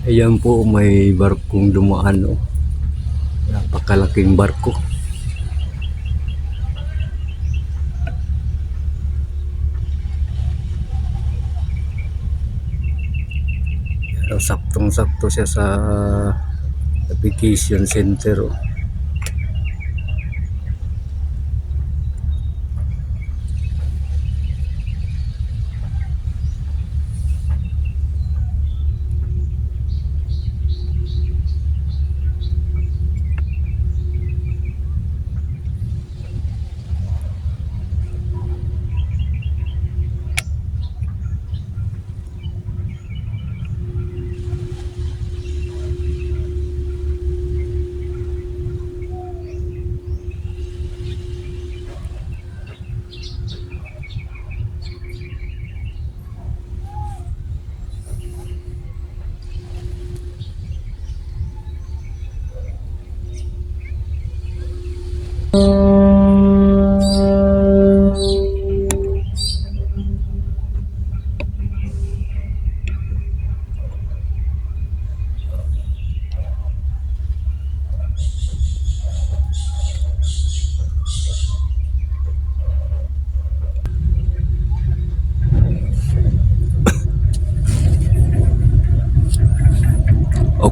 Ayan po, may barkong dumaan, oh. Napakalaking barko. Pero saktong-sakto siya sa vacation center, oh.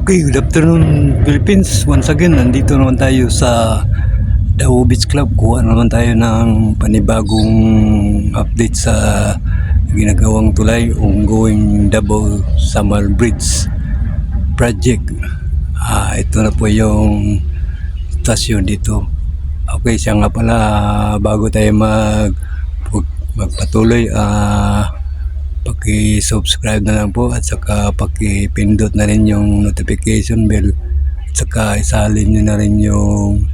Okay, good afternoon Philippines. Once again, nandito naman tayo sa Davao Beach Club. Kuha naman tayo ng panibagong update sa ginagawang tulay, ongoing Davao Samal Bridge project. Ito na po yung stasyon dito. Okay, siya nga pala, bago tayo magpatuloy, paki-subscribe na lang po at saka paki-pindot na rin yung notification bell at saka isalin nyo na rin yung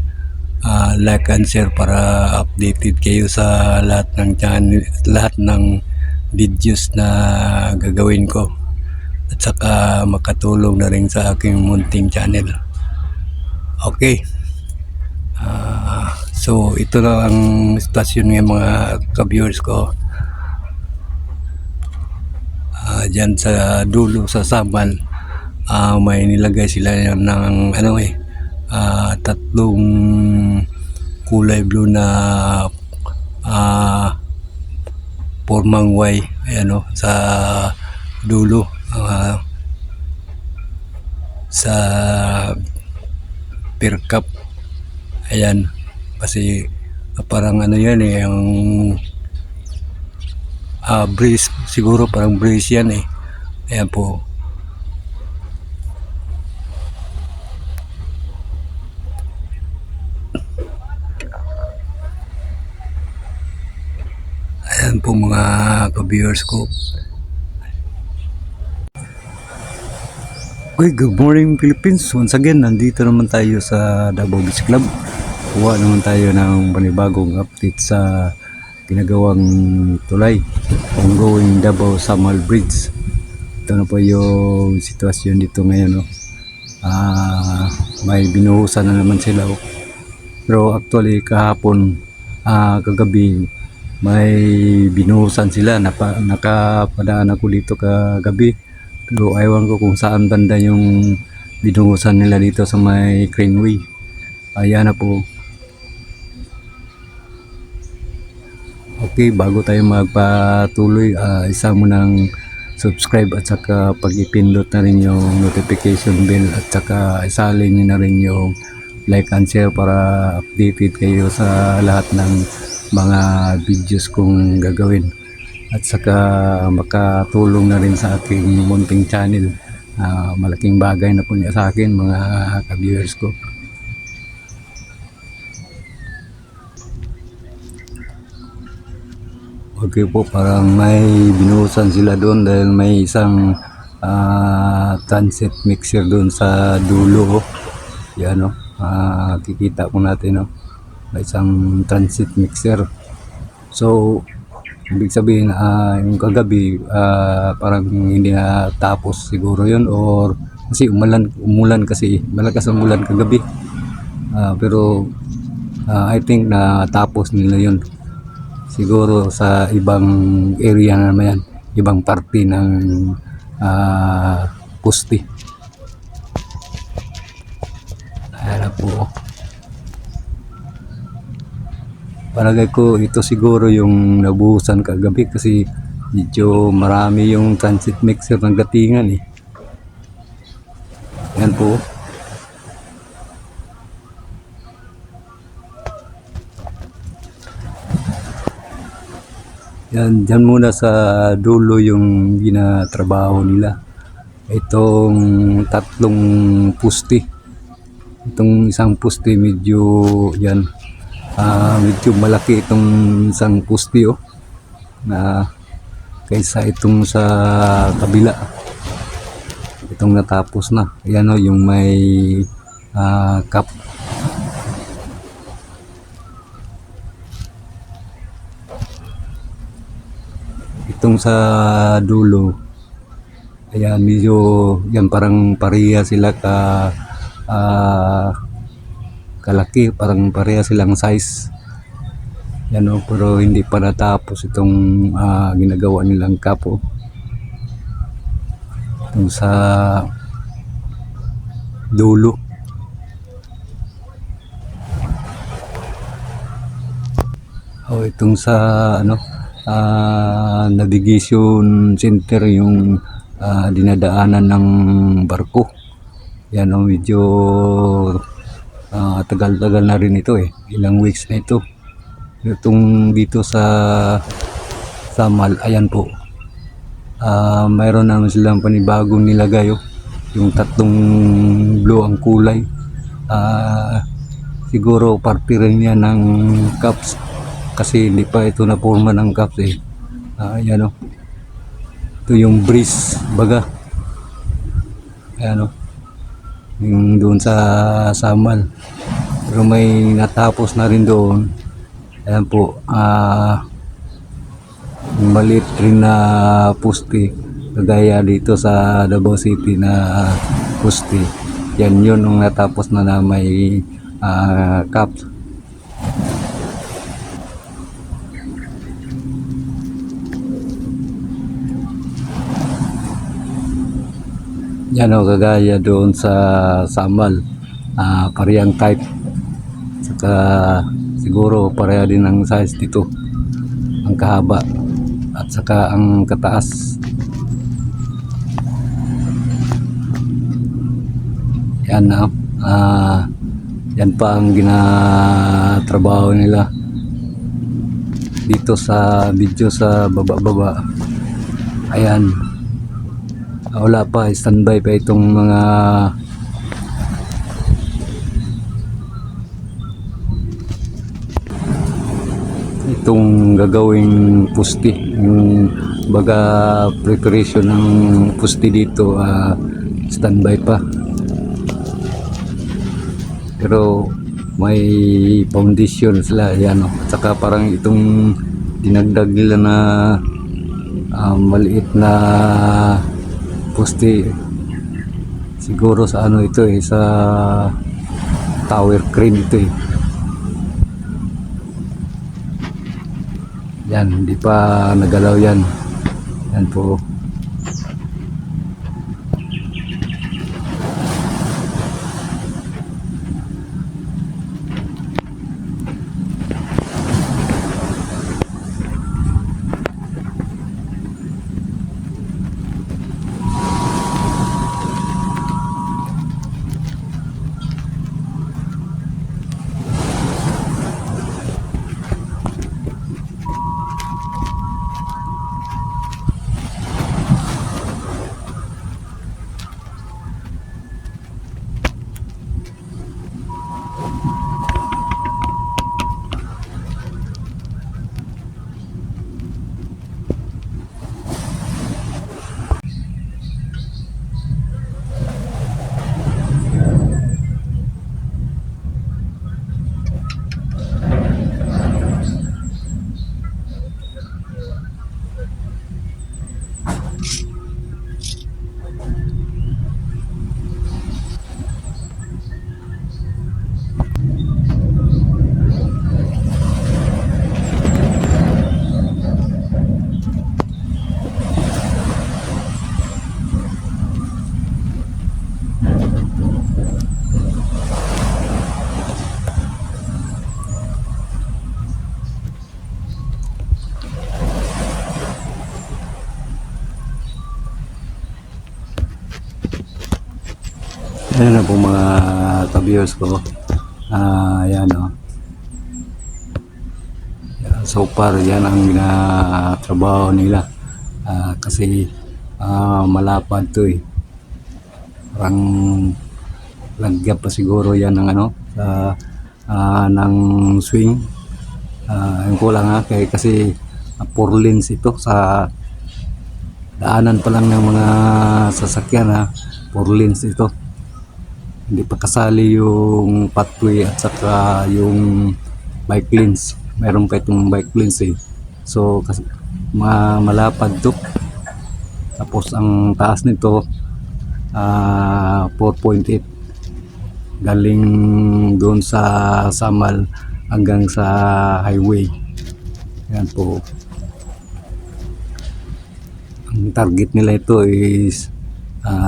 like and share para updated kayo sa lahat ng channel, lahat ng videos na gagawin ko at saka makatulong na rin sa aking munting channel. Okay, so ito na ang stasyon ng mga ka-viewers ko. Dyan sa dulo sa Samal, may nilagay sila ng tatlong kulay blue na formang Y, ayan, sa dulo, sa pier cap. Ayan, kasi parang yan yung breeze, siguro parang breeze yan eh. Ayan po. Ayan po mga ka-viewers ko. Okay, good morning Philippines. Once again, nandito naman tayo sa Davao Beach Club. Kuha naman tayo ng panibagong update sa ginagawang tulay, ongoing Davao Samal Bridge. Ito na po yung sitwasyon dito ngayon, no? May binuhusan na naman sila, oh. Pero actually kahapon, kagabi, may binuhusan sila. Nakapadaan ako dito kagabi, pero ayaw ko kung saan banda yung binuhusan nila dito sa may Craneway. Ayan na po. Okay, bago tayo magpatuloy, isa mo ng subscribe at saka pag-ipindot na rin yung notification bell at saka isalin nyo na rin yung like and share para updated kayo sa lahat ng mga videos kong gagawin at saka makatulong na rin sa aking munting channel. Malaking bagay na po niya sa akin, mga ka-viewers ko. Okay po, parang may binuhusan sila doon dahil may isang transit mixer doon sa dulo, oh. Yan, oh. Kikita po natin, oh. May isang transit mixer. So ibig sabihin, yung kagabi, parang hindi na tapos siguro yun, or kasi umulan kasi malakas ang ulan kagabi. Pero I think na tapos nila yun. Siguro sa ibang area naman yan, ibang parte ng Pusti. Ayan na po. Palagay ko ito siguro yung nabuhusan kagabi kasi medyo marami yung transit mixer ng datingan eh. Yan po. Yan, dyan muna sa dulo yung ginatrabaho nila. Itong tatlong puste. Itong isang puste medyo yan. Medyo malaki itong isang puste oh. Na kaysa itong sa kabila. Itong natapos na. Ayan oh, yung may cup. Itong sa dulo. Ayan, medyo yan parang pareha sila kalaki, parang pareha silang size. Yan o, pero hindi pa natapos itong ginagawa nilang kapo. Itong sa dulo. O, itong sa navigation center yung dinadaanan ng barko. Yan o, medyo tagal-tagal na rin ito eh. Ilang weeks na ito. Itong dito sa Samal, ayan po. Mayroon naman silang panibagong nilagay oh. Yung tatlong blue ang kulay. Siguro parte rin yan ng cups. Kasi hindi pa ito na forma ng cups eh. Ayan oh. Ito yung breeze baga. Ayan oh. Yung doon sa Samal. Pero may natapos na rin doon. Ayan po, maliit rin na puste. Kagaya dito sa Davao City na puste. Yan yun nung natapos na may cups. Yan o, kagaya doon sa Samal, parehang type. Saka siguro pareha din ang size dito, ang kahaba at saka ang kataas. Yan na, yan pa ang ginatrabaho nila dito sa video sa baba-baba. Ayan. Wala pa, standby pa itong mga itong gagawing pusti, yung baga preparation ng pusti dito, standby pa, pero may foundation sila. Yan, at saka parang itong dinagdag nila na maliit na poste, siguro sa ito eh, sa tower crane ito eh. Yan, hindi pa nagalaw yan. Yan po. Ayan na po mga ka-viewers ko. Yan o. So far, yan ang trabaho nila. Kasi malapad to eh. Parang lagyan pa siguro yan ng ano, ng swing. Yung ko lang kasi 4 lanes ito sa daanan pa lang ng mga sasakyan 4 lanes ito. Hindi pa kasali yung pathway at saka yung bike lanes. Meron pa itong bike lanes eh. So kasi malapad to. Tapos ang taas nito 4.8 galing doon sa Samal hanggang sa highway. Yan po. Ang target nila ito is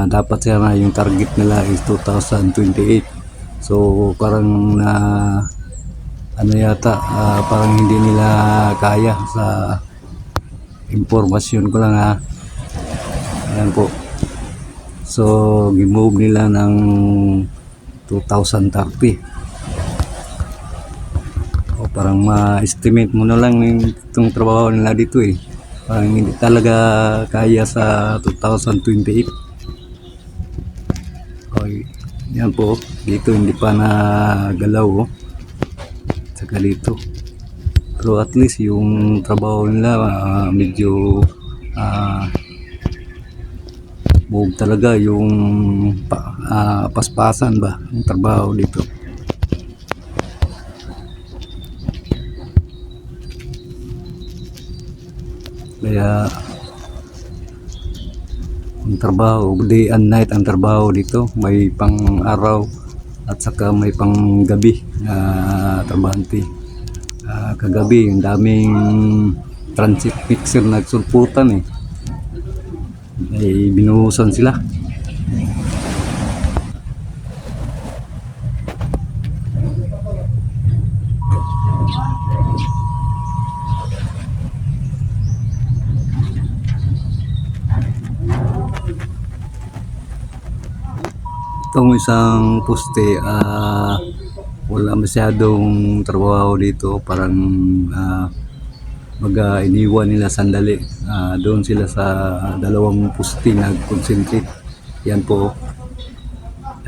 dapat sana yung target nila is 2028. So parang ano yata parang hindi nila kaya sa impormasyon ko lang ayan po. So gimove nila ng 2030. O parang ma-estimate mo na lang itong trabaho nila dito eh. Parang hindi talaga kaya sa 2028. Okay. Yan po. Dito hindi pa nagalaw saka dito. Pero at least yung trabaho nila medyo buog talaga yung paspasan ba yung trabaho dito. Kaya ang trabaho day and night ang trabaho dito, may pang araw at saka may pang gabi trabahante. Kagabi ang daming transit mixer nagsulputan ay binuhusan sila. Itong isang poste wala masyadong trabaho dito, parang iniwan nila sandali. Doon sila sa dalawang poste nag-concentrate. Yan po.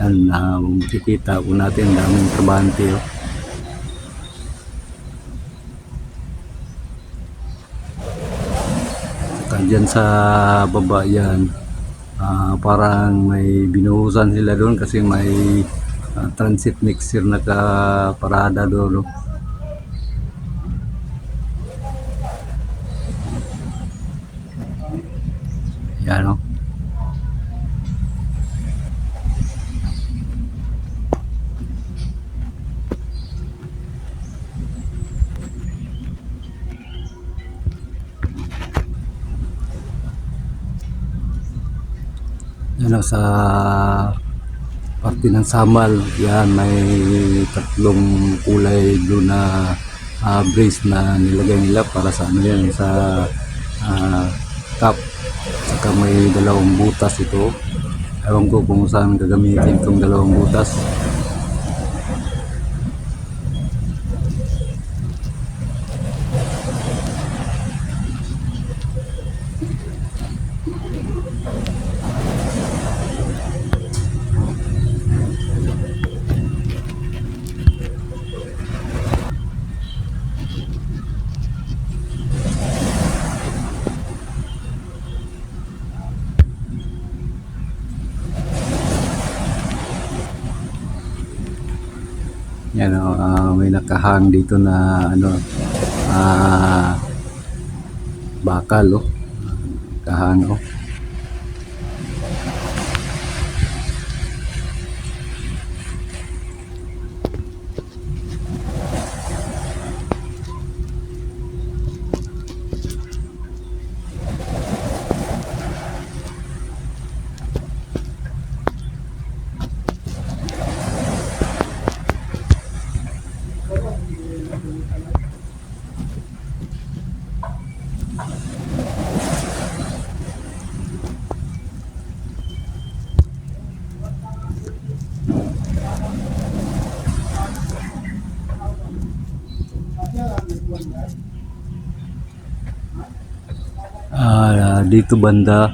Yan, makikita po natin daming trabahante dyan sa baba yan. Parang may binuhusan sila doon kasi may transit mixer nakaparada doon. Yan sa parte ng Samal yan, may tatlong kulay blue na brace na nilagay nila para sa ano yan, sa cap. Saka may dalawang butas ito, ewan ko kung saan gagamitin itong dalawang butas. Yan may nakahang dito na ano bakal kahang Dito banda,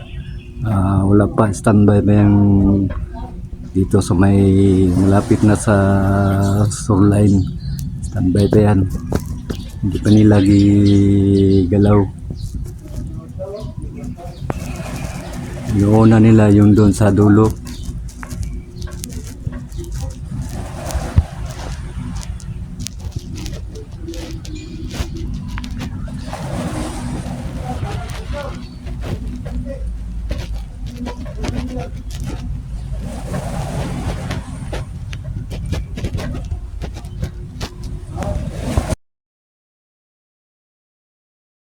wala pa, standby pa yung dito sa may malapit na sa shoreline. Standby pa yan. Hindi pa nila galaw. Yung una nila yung doon sa dulo.